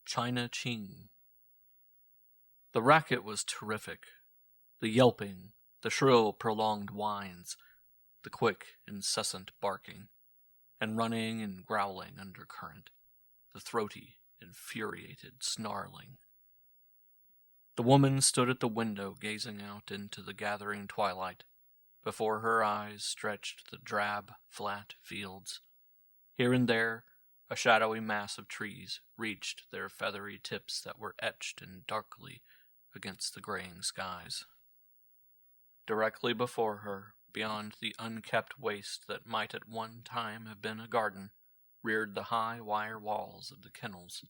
CHING. The racket was terrific. The yelping, the shrill, prolonged whines, the quick, incessant barking, and running and growling undercurrent, the throaty, infuriated snarling. The woman stood at the window gazing out into the gathering twilight. Before her eyes stretched the drab, flat fields. Here and there, a shadowy mass of trees reached their feathery tips that were etched in darkly against the graying skies. Directly before her, beyond the unkept waste that might at one time have been a garden, reared the high wire walls of the kennels.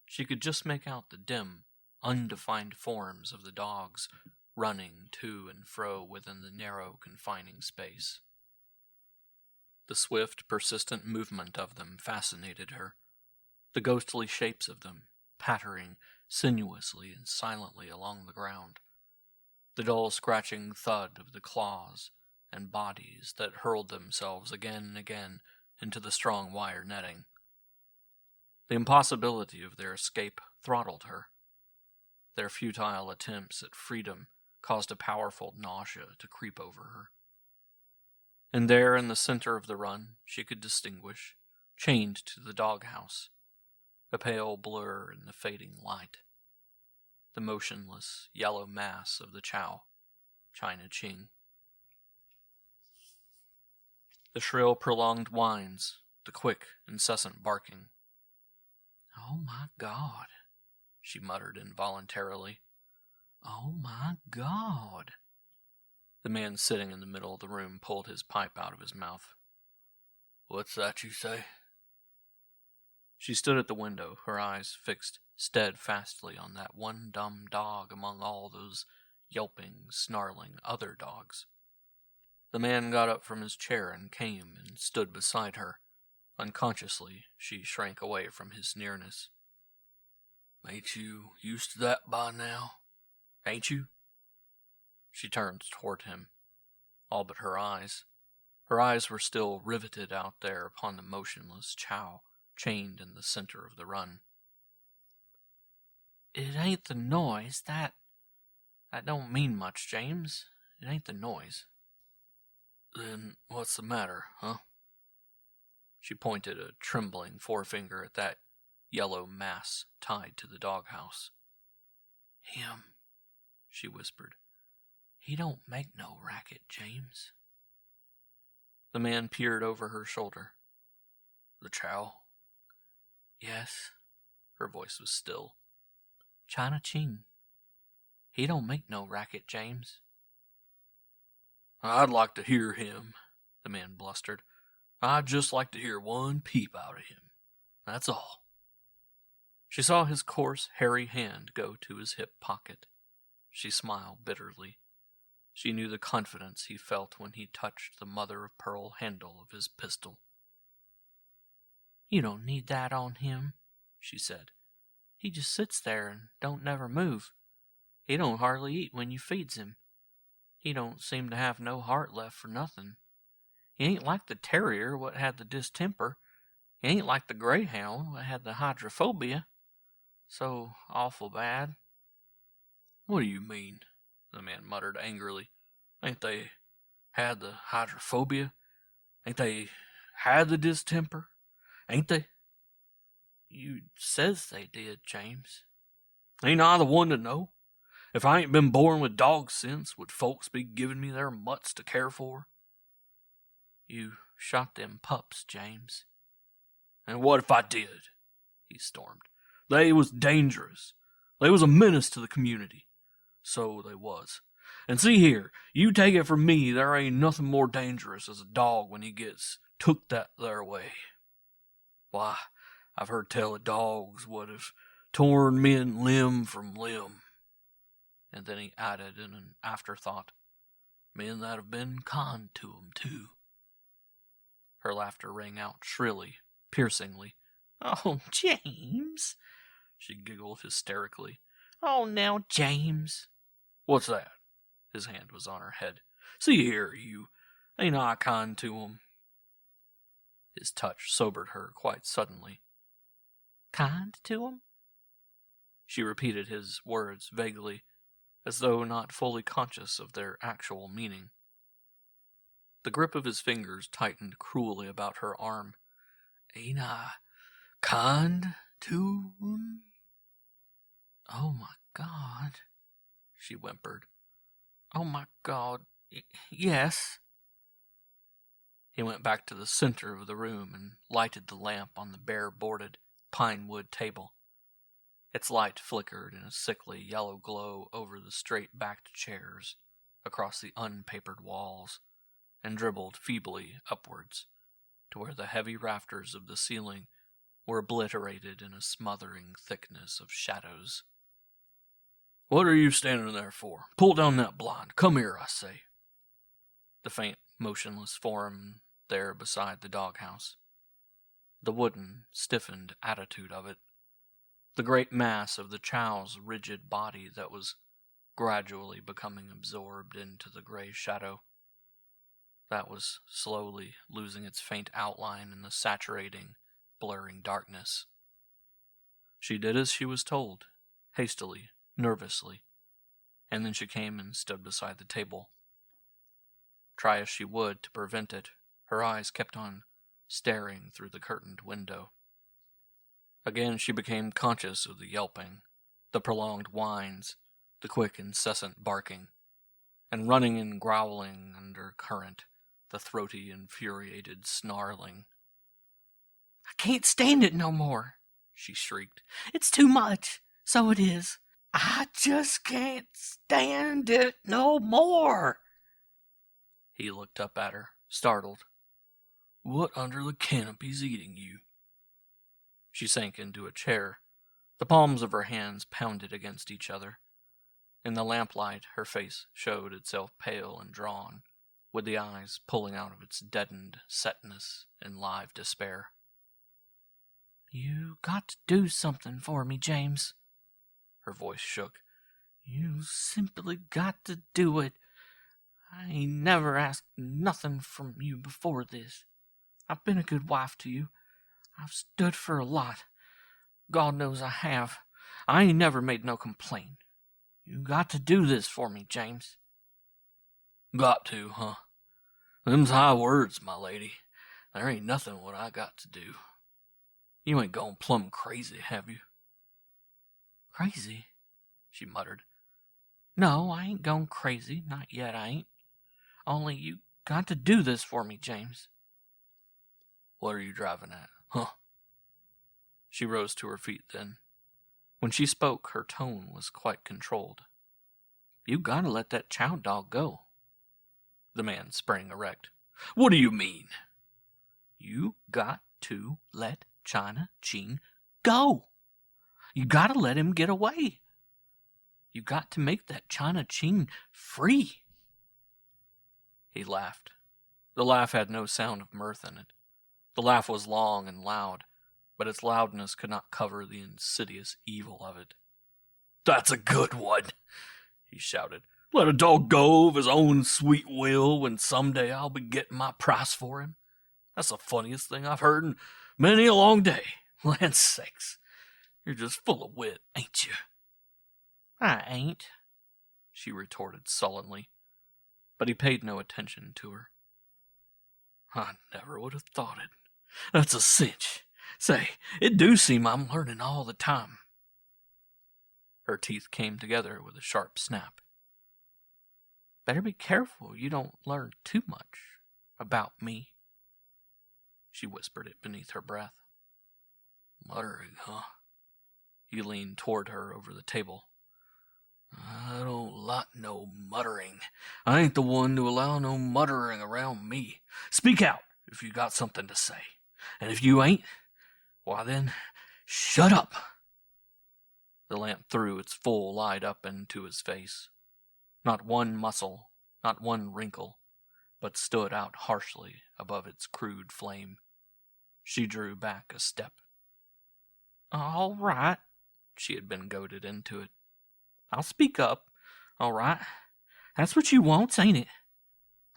She could just make out the dim, undefined forms of the dogs running to and fro within the narrow, confining space. The swift, persistent movement of them fascinated her, the ghostly shapes of them, pattering sinuously and silently along the ground, the dull scratching thud of the claws and bodies that hurled themselves again and again into the strong wire netting. The impossibility of their escape throttled her. Their futile attempts at freedom caused a powerful nausea to creep over her. And there in the center of the run she could distinguish, chained to the doghouse, a pale blur in the fading light, the motionless yellow mass of the CHING. The shrill, prolonged whines, the quick, incessant barking. "Oh, my God," she muttered involuntarily. "Oh, my God." The man sitting in the middle of the room pulled his pipe out of his mouth. "What's that you say?" She stood at the window, her eyes fixed steadfastly on that one dumb dog among all those yelping, snarling other dogs. The man got up from his chair and came and stood beside her. Unconsciously, she shrank away from his nearness. "Ain't you used to that by now? Ain't you?" She turned toward him, all but her eyes. Her eyes were still riveted out there upon the motionless Chow, chained in the center of the run. "It ain't the noise, that don't mean much, James. It ain't the noise." "Then what's the matter, huh?" She pointed a trembling forefinger at that yellow mass tied to the doghouse. "Him," she whispered. "He don't make no racket, James." The man peered over her shoulder. "The Chow?" "Yes." Her voice was still. "CHING. He don't make no racket, James." "I'd like to hear him," the man blustered. "I'd just like to hear one peep out of him. That's all." She saw his coarse, hairy hand go to his hip pocket. She smiled bitterly. She knew the confidence he felt when he touched the mother-of-pearl handle of his pistol. "You don't need that on him," she said. "He just sits there and don't never move. He don't hardly eat when you feeds him. He don't seem to have no heart left for nothing. He ain't like the terrier what had the distemper. He ain't like the greyhound what had the hydrophobia. So awful bad." "What do you mean?" the man muttered angrily. "Ain't they had the hydrophobia? Ain't they had the distemper? Ain't they?" "You says they did, James." "Ain't I the one to know? If I ain't been born with dog sense, would folks be giving me their mutts to care for?" "You shot them pups, James." "And what if I did?" he stormed. "They was dangerous. They was a menace to the community. So they was. And see here, you take it from me, there ain't nothing more dangerous as a dog when he gets took that there way. Why, I've heard tell of dogs what have torn men limb from limb." And then he added in an afterthought, "Men that have been kind to 'em, too." Her laughter rang out shrilly, piercingly. "Oh, James," she giggled hysterically. "Oh, now, James." "What's that?" His hand was on her head. "See here, you. Ain't I kind to 'em?" His touch sobered her quite suddenly. "Kind to 'em?" She repeated his words vaguely, as though not fully conscious of their actual meaning. The grip of his fingers tightened cruelly about her arm. "Ain't I kind to him?" "Oh, my God," she whimpered. "Oh, my God, yes." He went back to the center of the room and lighted the lamp on the bare-boarded pine wood table. Its light flickered in a sickly yellow glow over the straight-backed chairs, across the unpapered walls, and dribbled feebly upwards to where the heavy rafters of the ceiling were obliterated in a smothering thickness of shadows. "What are you standing there for? Pull down that blind. Come here, I say." The faint, motionless form there beside the doghouse. The wooden, stiffened attitude of it. The great mass of the chow's rigid body that was gradually becoming absorbed into the gray shadow. That was slowly losing its faint outline in the saturating, blurring darkness. She did as she was told, hastily, nervously, and then she came and stood beside the table. Try as she would to prevent it, her eyes kept on staring through the curtained window. Again she became conscious of the yelping, the prolonged whines, the quick incessant barking, and running and growling under current, the throaty, infuriated snarling. "I can't stand it no more," she shrieked. "It's too much, so it is. I just can't stand it no more." He looked up at her, startled. "What under the canopy's eating you?" She sank into a chair. The palms of her hands pounded against each other. In the lamplight, her face showed itself pale and drawn, with the eyes pulling out of its deadened setness in live despair. "You got to do something for me, James." Her voice shook. "You simply got to do it. I ain't never asked nothing from you before this. I've been a good wife to you. I've stood for a lot. God knows I have. I ain't never made no complaint. You got to do this for me, James." "Got to, huh? Them's high words, my lady. There ain't nothing what I got to do. You ain't gone plumb crazy, have you?" "Crazy?" she muttered. "No, I ain't gone crazy. Not yet, I ain't. Only you got to do this for me, James." "What are you driving at, huh?" She rose to her feet then. When she spoke, her tone was quite controlled. "You gotta let that chow dog go." The man sprang erect. "What do you mean?" "You got to let China Ching go. You gotta let him get away. You got to make that China Ching free." He laughed. The laugh had no sound of mirth in it. The laugh was long and loud, but its loudness could not cover the insidious evil of it. "That's a good one," he shouted. "Let a dog go of his own sweet will when someday I'll be getting my price for him. That's the funniest thing I've heard in many a long day. Land sakes, you're just full of wit, ain't you?" "I ain't," she retorted sullenly, but he paid no attention to her. "I never would have thought it. That's a cinch. Say, it do seem I'm learning all the time." Her teeth came together with a sharp snap. "Better be careful you don't learn too much about me." She whispered it beneath her breath. "Muttering, huh?" He leaned toward her over the table. "I don't like no muttering. I ain't the one to allow no muttering around me. Speak out if you got something to say. And if you ain't, why then, shut up." The lamp threw its full light up into his face. Not one muscle, not one wrinkle, but stood out harshly above its crude flame. She drew back a step. "All right," she had been goaded into it. "I'll speak up, all right. That's what you wants, ain't it?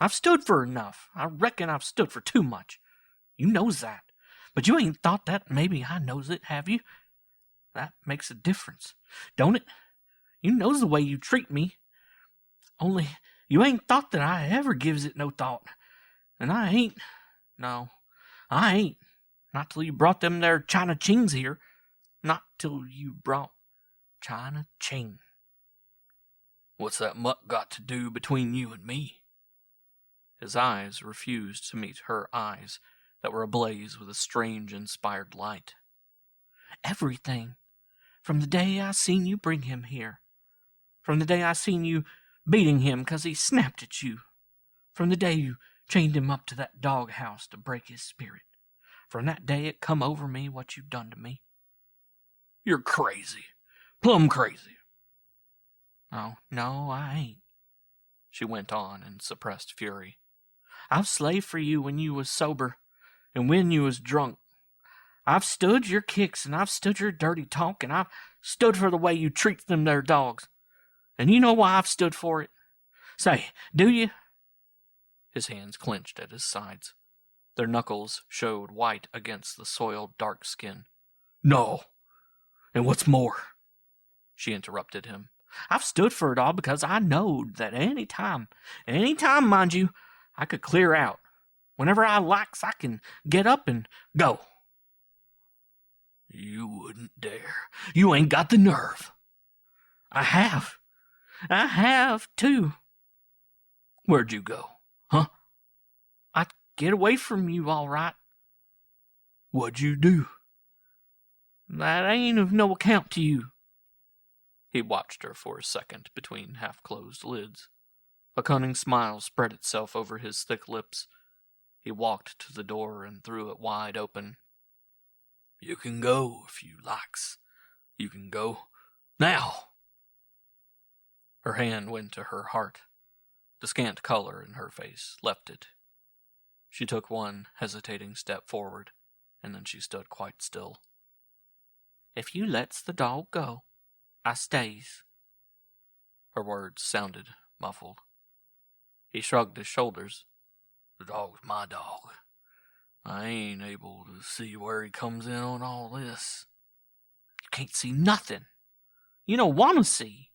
I've stood for enough. I reckon I've stood for too much. You knows that. But you ain't thought that maybe I knows it, have you? That makes a difference, don't it? You knows the way you treat me. Only you ain't thought that I ever gives it no thought. And I ain't. No, I ain't. Not till you brought them there China Chings here. Not till you brought China Ching. What's that mutt got to do between you and me? His eyes refused to meet her eyes that were ablaze with a strange inspired light. Everything. From the day I seen you bring him here. From the day I seen you beating him 'cause he snapped at you. From the day you chained him up to that doghouse to break his spirit. From that day it come over me what you done to me. You're crazy. Plumb crazy. Oh, no, I ain't, she went on in suppressed fury. I've slaved for you when you was sober and when you was drunk. I've stood your kicks and I've stood your dirty talk and I've stood for the way you treat them there dogs. And you know why I've stood for it? Say, do you? His hands clenched at his sides. Their knuckles showed white against the soiled dark skin. No. And what's more, she interrupted him, I've stood for it all because I knowed that any time, mind you, I could clear out. Whenever I likes, I can get up and go. You wouldn't dare. You ain't got the nerve. I have. I have, too. Where'd you go, huh? I'd get away from you, all right. What'd you do? That ain't of no account to you. He watched her for a second between half-closed lids. A cunning smile spread itself over his thick lips. He walked to the door and threw it wide open. You can go if you likes. You can go now. Her hand went to her heart. The scant color in her face left it. She took one hesitating step forward, and then she stood quite still. If you lets the dog go, I stays. Her words sounded muffled. He shrugged his shoulders. The dog's my dog. I ain't able to see where he comes in on all this. You can't see nothing. You don't want to see.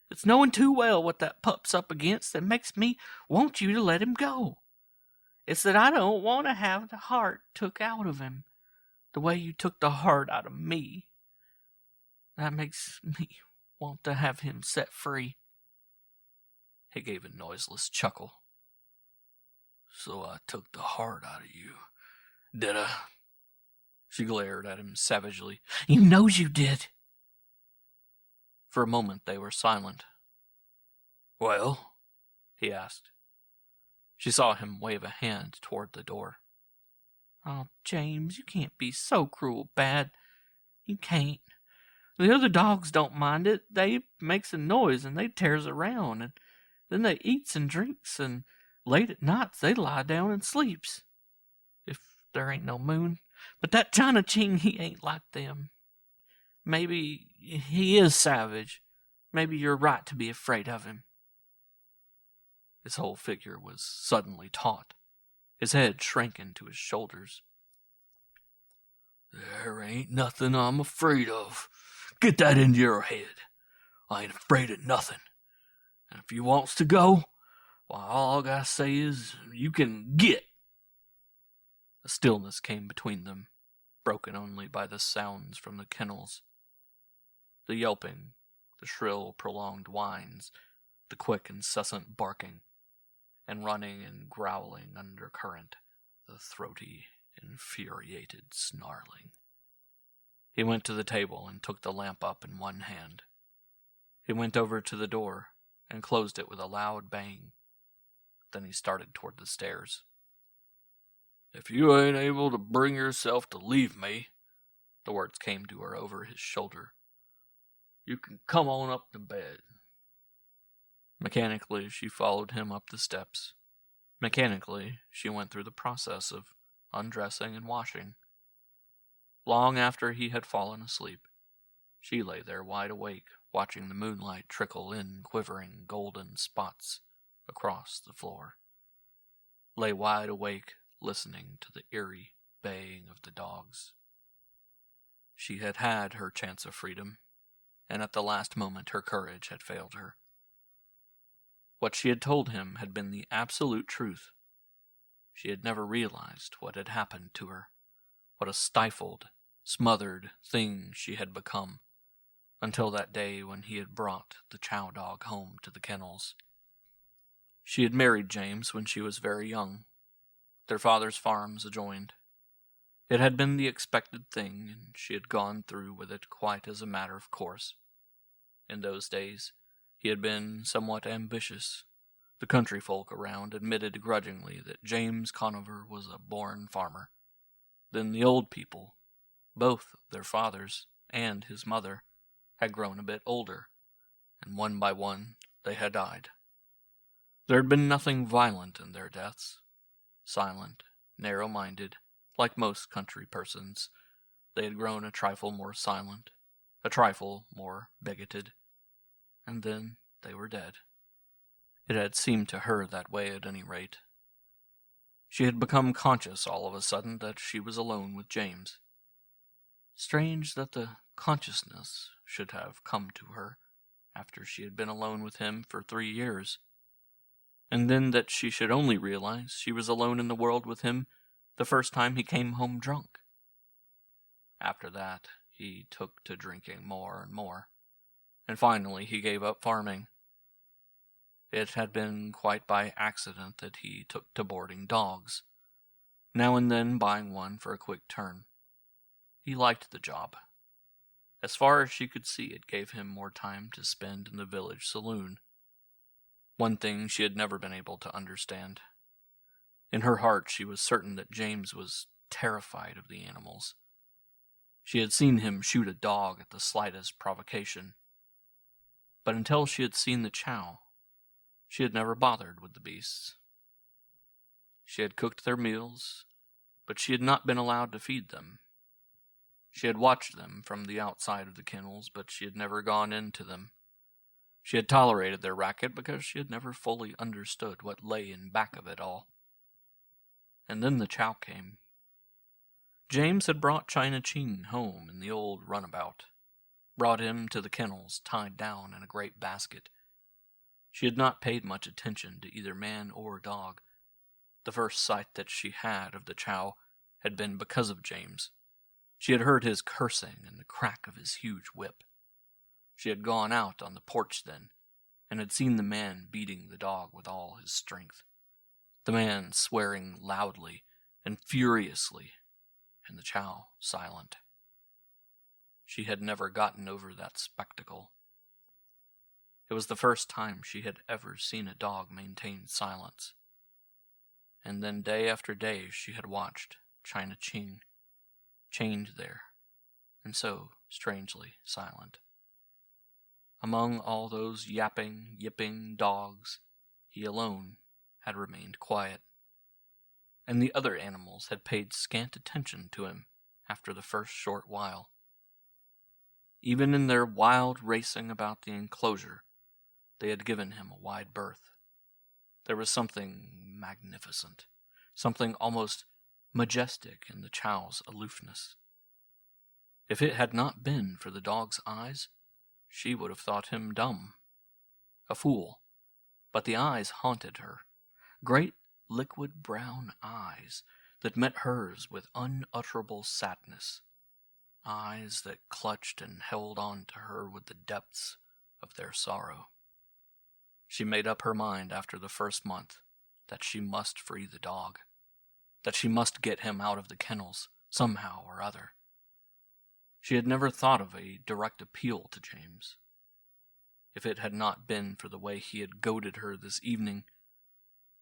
It's knowing too well what that pup's up against that makes me want you to let him go. It's that I don't want to have the heart took out of him the way you took the heart out of me. That makes me want to have him set free. He gave a noiseless chuckle. So I took the heart out of you, did I? She glared at him savagely. You knows you did. For a moment they were silent. Well? He asked. She saw him wave a hand toward the door. Oh, James, you can't be so cruel bad. You can't. The other dogs don't mind it. They makes a noise and they tears around, and then they eats and drinks, and late at nights they lie down and sleeps. If there ain't no moon. But that China Ching, he ain't like them. Maybe he is savage. Maybe you're right to be afraid of him. His whole figure was suddenly taut. His head shrank into his shoulders. There ain't nothing I'm afraid of. Get that into your head. I ain't afraid of nothing. And if you wants to go, why, all I gotta say is, you can get. A stillness came between them, broken only by the sounds from the kennels. The yelping, the shrill, prolonged whines, the quick, incessant barking, and running and growling undercurrent, the throaty, infuriated snarling. He went to the table and took the lamp up in one hand. He went over to the door and closed it with a loud bang. Then he started toward the stairs. If you ain't able to bring yourself to leave me, the words came to her over his shoulder, you can come on up to bed. Mechanically, she followed him up the steps. Mechanically, she went through the process of undressing and washing. Long after he had fallen asleep, she lay there wide awake, watching the moonlight trickle in quivering golden spots across the floor. Lay wide awake, listening to the eerie baying of the dogs. She had had her chance of freedom, and at the last moment her courage had failed her. What she had told him had been the absolute truth. She had never realized what had happened to her, what a stifled, smothered thing she had become, until that day when he had brought the chow dog home to the kennels. She had married James when she was very young. Their father's farms adjoined. It had been the expected thing, and she had gone through with it quite as a matter of course. In those days, he had been somewhat ambitious. The country folk around admitted grudgingly that James Conover was a born farmer. Then the old people, both their fathers and his mother, had grown a bit older, and one by one they had died. There had been nothing violent in their deaths. Silent, narrow-minded, like most country persons, they had grown a trifle more silent, a trifle more bigoted, and then they were dead. It had seemed to her that way at any rate. She had become conscious all of a sudden that she was alone with James. Strange that the consciousness should have come to her after she had been alone with him for 3 years, and then that she should only realize she was alone in the world with him the first time he came home drunk. After that, he took to drinking more and more, and finally he gave up farming. It had been quite by accident that he took to boarding dogs, now and then buying one for a quick turn. He liked the job. As far as she could see, it gave him more time to spend in the village saloon. One thing she had never been able to understand. In her heart she was certain that James was terrified of the animals. She had seen him shoot a dog at the slightest provocation. But until she had seen the chow, she had never bothered with the beasts. She had cooked their meals, but she had not been allowed to feed them. She had watched them from the outside of the kennels, but she had never gone into them. She had tolerated their racket because she had never fully understood what lay in back of it all. And then the chow came. James had brought CHING home in the old runabout, brought him to the kennels tied down in a great basket. She had not paid much attention to either man or dog. The first sight that she had of the chow had been because of James. She had heard his cursing and the crack of his huge whip. She had gone out on the porch then, and had seen the man beating the dog with all his strength, the man swearing loudly and furiously, and the chow silent. She had never gotten over that spectacle. It was the first time she had ever seen a dog maintain silence. And then day after day she had watched CHING, chained there, and so strangely silent. Among all those yapping, yipping dogs, he alone had remained quiet, and the other animals had paid scant attention to him after the first short while. Even in their wild racing about the enclosure, they had given him a wide berth. There was something magnificent, something almost majestic in the chow's aloofness. If it had not been for the dog's eyes, she would have thought him dumb, a fool. But the eyes haunted her, great liquid brown eyes that met hers with unutterable sadness, eyes that clutched and held on to her with the depths of their sorrow. She made up her mind after the first month that she must free the dog, that she must get him out of the kennels somehow or other. She had never thought of a direct appeal to James. If it had not been for the way he had goaded her this evening,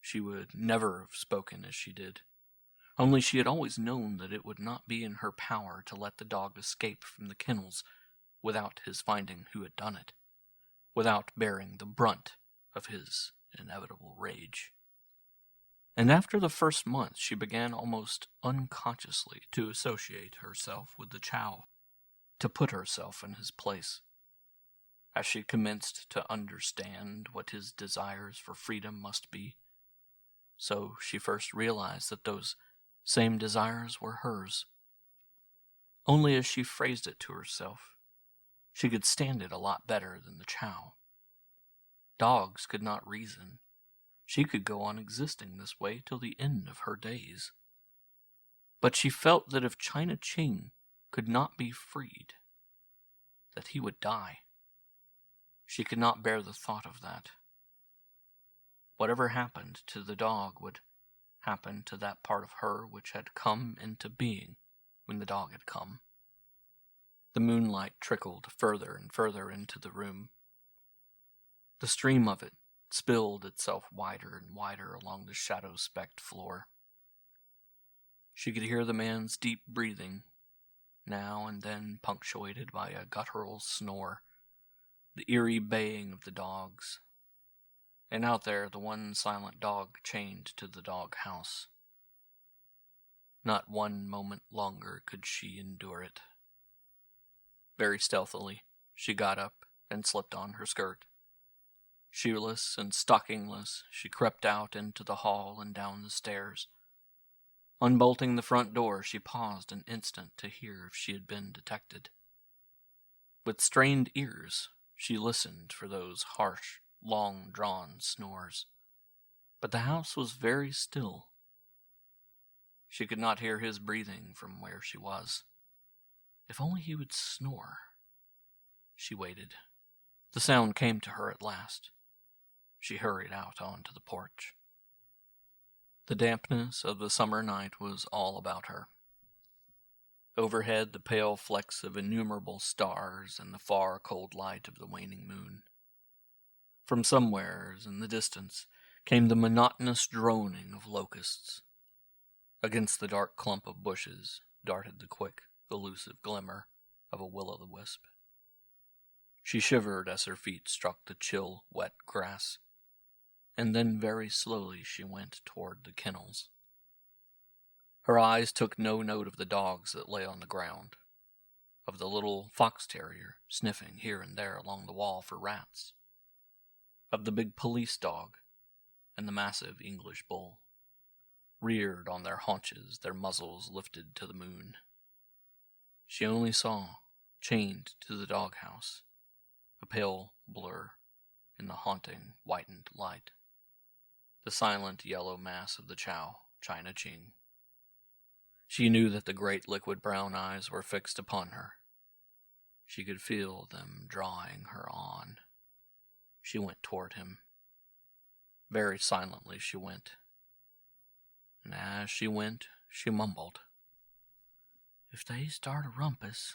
she would never have spoken as she did. Only she had always known that it would not be in her power to let the dog escape from the kennels without his finding who had done it, without bearing the brunt of his inevitable rage. And after the first month she began almost unconsciously to associate herself with the chow, to put herself in his place. As she commenced to understand what his desires for freedom must be, so she first realized that those same desires were hers. only as she phrased it to herself, she could stand it a lot better than the chow. Dogs could not reason. She could go on existing this way till the end of her days. But she felt that if China Ching could not be freed, that he would die. She could not bear the thought of that. Whatever happened to the dog would happen to that part of her which had come into being when the dog had come. The moonlight trickled further and further into the room. The stream of it spilled itself wider and wider along the shadow-specked floor. She could hear the man's deep breathing, now and then punctuated by a guttural snore, the eerie baying of the dogs, and out there the one silent dog chained to the dog house. Not one moment longer could she endure it. Very stealthily, she got up and slipped on her skirt. Shoeless and stockingless, she crept out into the hall and down the stairs. Unbolting the front door, she paused an instant to hear if she had been detected. With strained ears, she listened for those harsh, long-drawn snores. But the house was very still. She could not hear his breathing from where she was. If only he would snore. She waited. The sound came to her at last. She hurried out onto the porch. The dampness of the summer night was all about her. Overhead, the pale flecks of innumerable stars and the far cold light of the waning moon. From somewheres in the distance came the monotonous droning of locusts. Against the dark clump of bushes darted the quick, elusive glimmer of a will-o'-the-wisp. She shivered as her feet struck the chill, wet grass, and then very slowly she went toward the kennels. Her eyes took no note of the dogs that lay on the ground, of the little fox terrier sniffing here and there along the wall for rats, of the big police dog and the massive English bull, reared on their haunches, their muzzles lifted to the moon. She only saw, chained to the doghouse, a pale blur in the haunting, whitened light, the silent yellow mass of the chow, China Ching. She knew that the great liquid brown eyes were fixed upon her. She could feel them drawing her on. She went toward him. Very silently she went. And as she went, she mumbled, "If they start a rumpus,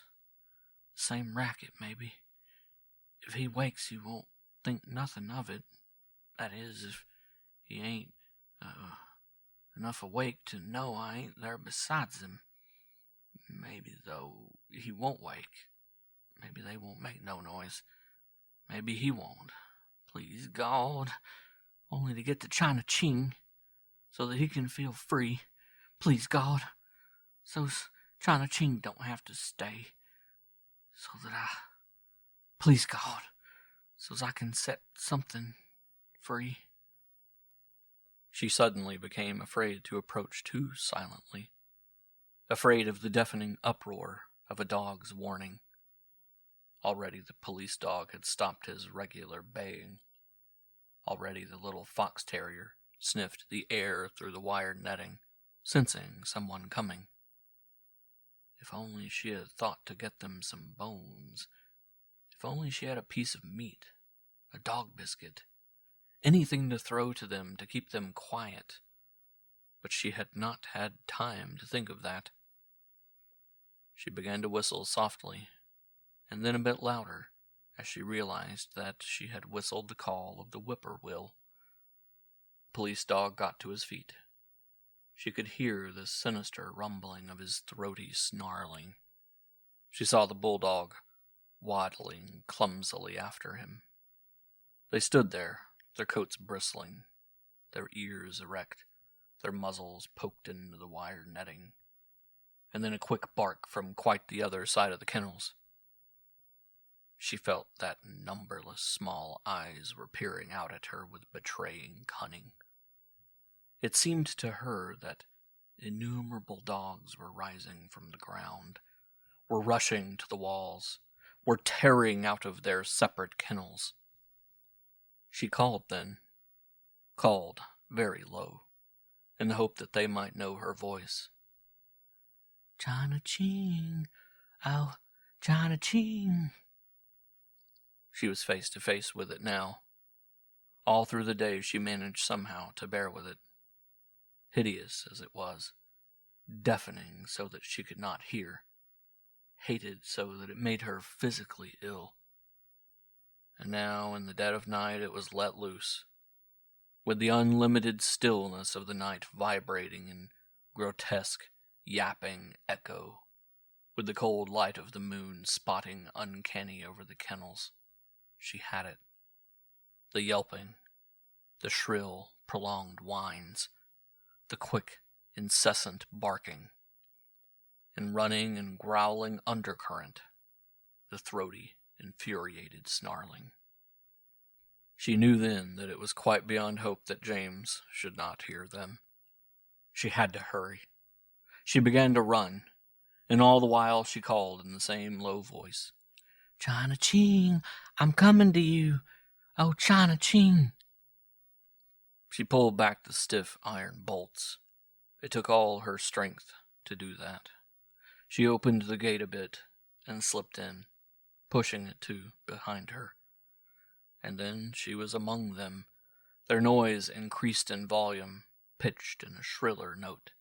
the same racket, maybe. If he wakes, he won't think nothing of it. That is, if he ain't enough awake to know I ain't there besides him. Maybe, though, he won't wake. Maybe they won't make no noise. Maybe he won't. Please, God, only to get to China Ching, so that he can feel free. Please, God, so China Ching don't have to stay. Please, God, so I can set something free." She suddenly became afraid to approach too silently, afraid of the deafening uproar of a dog's warning. Already the police dog had stopped his regular baying. Already the little fox terrier sniffed the air through the wired netting, sensing someone coming. If only she had thought to get them some bones. If only she had a piece of meat, a dog biscuit, anything to throw to them to keep them quiet. But she had not had time to think of that. She began to whistle softly, and then a bit louder, as she realized that she had whistled the call of the whippoorwill. The police dog got to his feet. She could hear the sinister rumbling of his throaty snarling. She saw the bulldog waddling clumsily after him. They stood there, their coats bristling, their ears erect, their muzzles poked into the wire netting, and then a quick bark from quite the other side of the kennels. She felt that numberless small eyes were peering out at her with betraying cunning. It seemed to her that innumerable dogs were rising from the ground, were rushing to the walls, were tearing out of their separate kennels. She called then, called very low, in the hope that they might know her voice. "China Ching, oh, China Ching." She was face to face with it now. All through the day she managed somehow to bear with it, hideous as it was, deafening so that she could not hear, hated so that it made her physically ill. And now, in the dead of night, it was let loose, with the unlimited stillness of the night vibrating in grotesque, yapping echo, with the cold light of the moon spotting uncanny over the kennels. She had it. The yelping, the shrill, prolonged whines, the quick, incessant barking, and running and growling undercurrent, the throaty, infuriated snarling. She knew then that it was quite beyond hope that James should not hear them. She had to hurry. She began to run, and all the while she called in the same low voice, "China Ching, I'm coming to you. Oh, China Ching." She pulled back the stiff iron bolts. It took all her strength to do that. She opened the gate a bit and slipped in, pushing it to behind her. And then she was among them. Their noise increased in volume, pitched in a shriller note.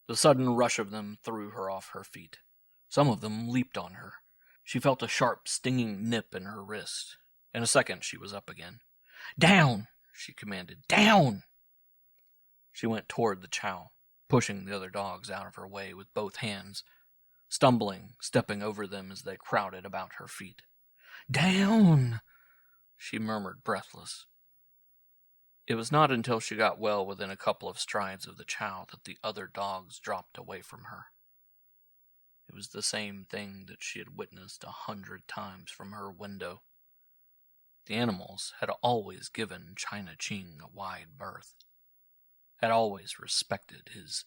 The sudden rush of them threw her off her feet. Some of them leaped on her. She felt a sharp, stinging nip in her wrist. In a second she was up again. "Down!" she commanded. "Down!" She went toward the chow, pushing the other dogs out of her way with both hands, stumbling, stepping over them as they crowded about her feet. "Down!" she murmured, breathless. It was not until she got well within a couple of strides of the chow that the other dogs dropped away from her. It was the same thing that she had witnessed 100 times from her window. The animals had always given China Ching a wide berth, had always respected his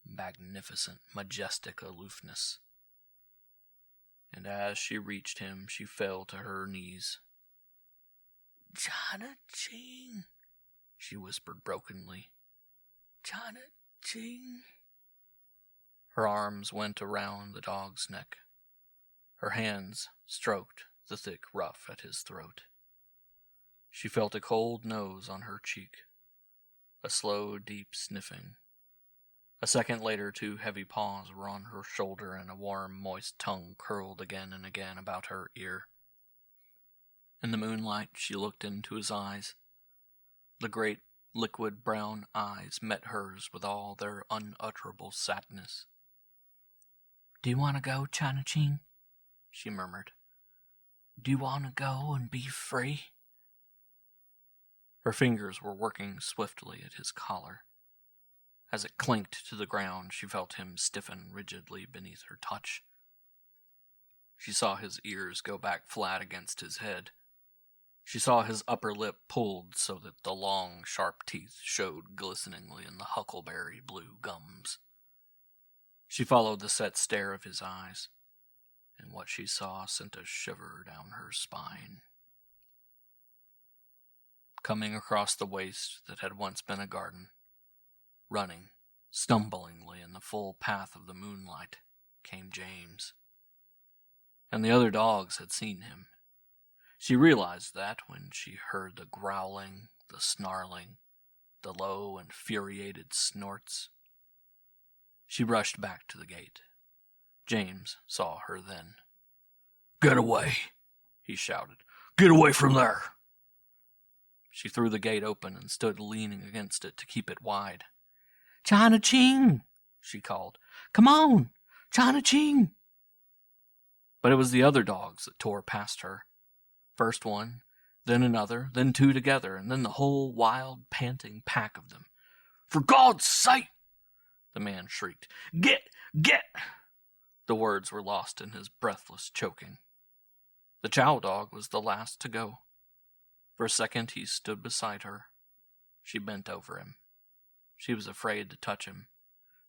magnificent, majestic aloofness. And as she reached him, she fell to her knees. "China Ching," she whispered brokenly. "China Ching." Her arms went around the dog's neck. Her hands stroked the thick ruff at his throat. She felt a cold nose on her cheek, a slow, deep sniffing. A second later, 2 heavy paws were on her shoulder, and a warm, moist tongue curled again and again about her ear. In the moonlight, she looked into his eyes. The great, liquid brown eyes met hers with all their unutterable sadness. "Do you want to go, China Ching?" she murmured. "Do you want to go and be free?" Her fingers were working swiftly at his collar. As it clinked to the ground, she felt him stiffen rigidly beneath her touch. She saw his ears go back flat against his head. She saw his upper lip pulled so that the long, sharp teeth showed glisteningly in the huckleberry blue gums. She followed the set stare of his eyes, and what she saw sent a shiver down her spine. Coming across the waste that had once been a garden, running stumblingly in the full path of the moonlight, came James. And the other dogs had seen him. She realized that when she heard the growling, the snarling, the low, infuriated snorts. She rushed back to the gate. James saw her then. "Get away!" he shouted. "Get away from there!" She threw the gate open and stood leaning against it to keep it wide. "China Ching!" she called. "Come on! China Ching!" But it was the other dogs that tore past her. First one, then another, then 2 together, and then the whole wild, panting pack of them. "For God's sake!" the man shrieked. Get! The words were lost in his breathless choking. The chow dog was the last to go. For a second he stood beside her. She bent over him. She was afraid to touch him,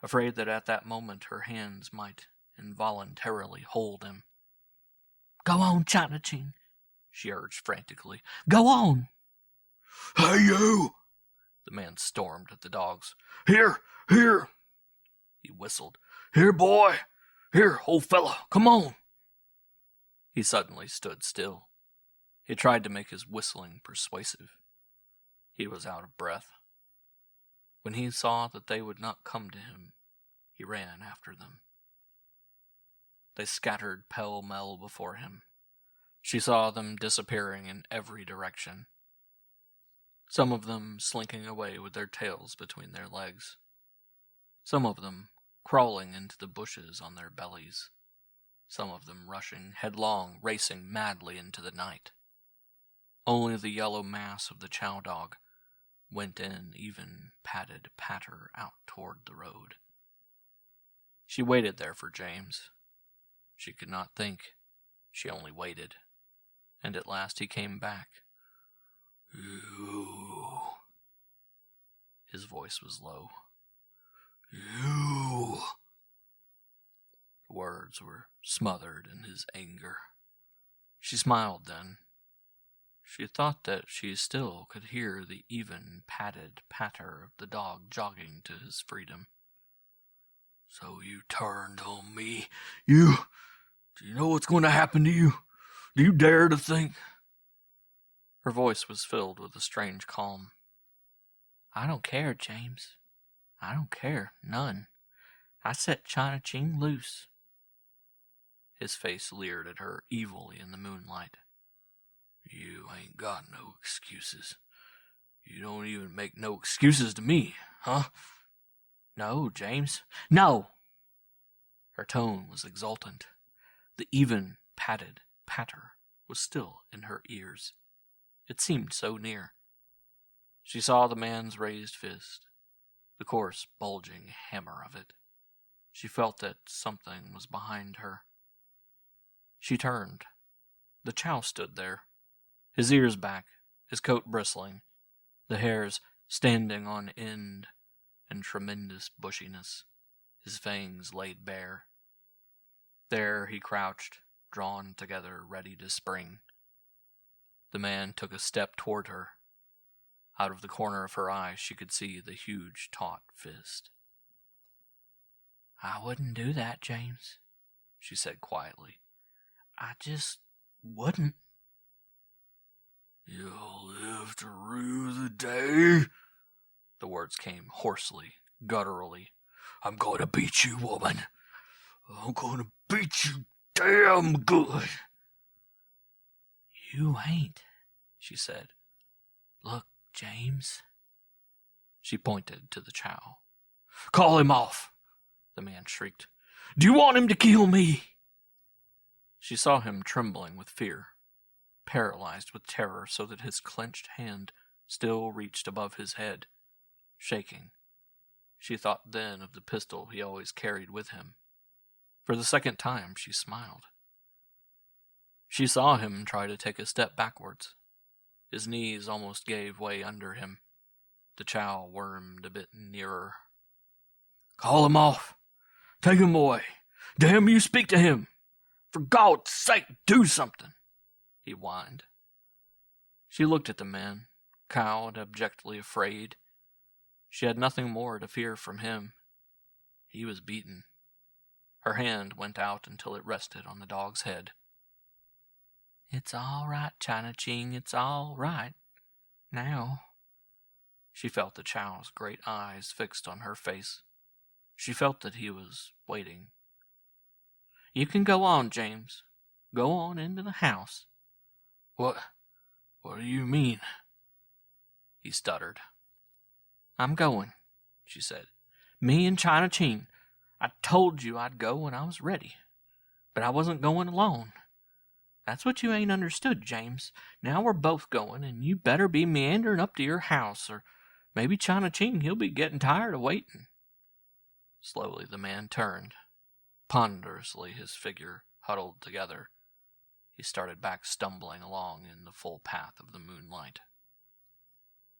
afraid that at that moment her hands might involuntarily hold him. "Go on, China Ching," she urged frantically. "Go on." "Hey, you!" The man stormed at the dogs. "Here, here!" He whistled. "Here, boy! Here, old fellow, come on!" He suddenly stood still. He tried to make his whistling persuasive. He was out of breath. When he saw that they would not come to him, he ran after them. They scattered pell-mell before him. She saw them disappearing in every direction. Some of them slinking away with their tails between their legs. Some of them crawling into the bushes on their bellies. Some of them rushing headlong, racing madly into the night. Only the yellow mass of the chow dog went in even padded patter out toward the road. She waited there for James. She could not think. She only waited. And at last he came back. "You." His voice was low. "You." The words were smothered in his anger. She smiled then. She thought that she still could hear the even padded patter of the dog jogging to his freedom. "So you turned on me. Do you know what's going to happen to you? Do you dare to think?" Her voice was filled with a strange calm. "I don't care, James. I don't care, none. I set China Ching loose." His face leered at her evilly in the moonlight. "You ain't got no excuses. You don't even make no excuses to me, huh?" "No, James, no!" Her tone was exultant. The even, padded patter was still in her ears. It seemed so near. She saw the man's raised fist, the coarse, bulging hammer of it. She felt that something was behind her. She turned. The chow stood there, his ears back, his coat bristling, the hairs standing on end in tremendous bushiness, his fangs laid bare. There he crouched, drawn together, ready to spring. The man took a step toward her. Out of the corner of her eye she could see the huge, taut fist. "I wouldn't do that, James," she said quietly. "I just wouldn't." "You'll live to rue the day." The words came hoarsely, gutturally. "I'm going to beat you, woman. I'm going to beat you damn good." "You ain't," she said. "Look, James." She pointed to the chow. "Call him off," the man shrieked. "Do you want him to kill me?" She saw him trembling with fear, paralyzed with terror so that his clenched hand still reached above his head, shaking. She thought then of the pistol he always carried with him. For the second time she smiled. She saw him try to take a step backwards. His knees almost gave way under him. The chow wormed a bit nearer. "Call him off. Take him away. Damn you, speak to him. For God's sake, do something," he whined. She looked at the man, cowed, abjectly afraid. She had nothing more to fear from him. He was beaten. Her hand went out until it rested on the dog's head. "It's all right, China Ching, it's all right. Now." She felt the chow's great eyes fixed on her face. She felt that he was waiting. "You can go on, James. Go on into the house." What do you mean?" he stuttered. "I'm going," she said. "Me and China Ching. I told you I'd go when I was ready. But I wasn't going alone. That's what you ain't understood, James. Now we're both going, and you better be meandering up to your house, or maybe China Ching, he'll be getting tired of waiting." Slowly the man turned. Ponderously his figure huddled together. He started back stumbling along in the full path of the moonlight.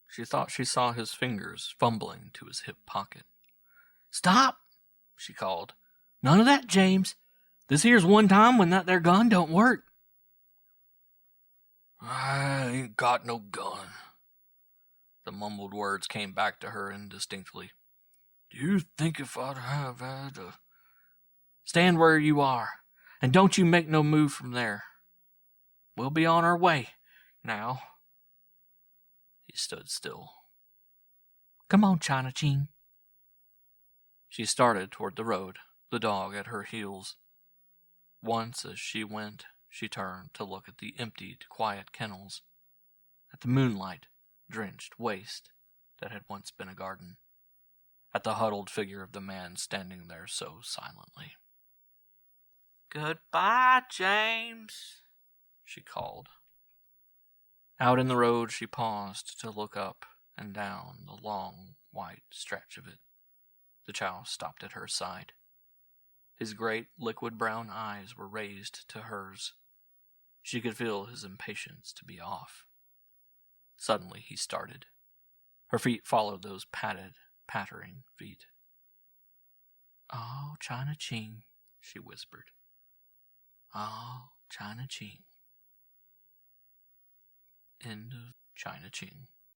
She thought she saw his fingers fumbling to his hip pocket. "Stop!" she called. "None of that, James. This here's one time when that there gun don't work. I ain't got no gun. The mumbled words came back to her indistinctly. Do you think if I'd have had a... Stand where you are, and don't you make no move from there. We'll be on our way, now. He stood still. Come on, China Ching. She started toward the road, the dog at her heels. Once as she went, she turned to look at the emptied, quiet kennels, at the moonlight-drenched waste that had once been a garden, at the huddled figure of the man standing there so silently. Goodbye, James, she called. Out in the road she paused to look up and down the long, white stretch of it. The chow stopped at her side. His great, liquid brown eyes were raised to hers. She could feel his impatience to be off. Suddenly he started. Her feet followed those padded, pattering feet. Oh, China Ching, she whispered. Oh, China Ching. End of China Ching.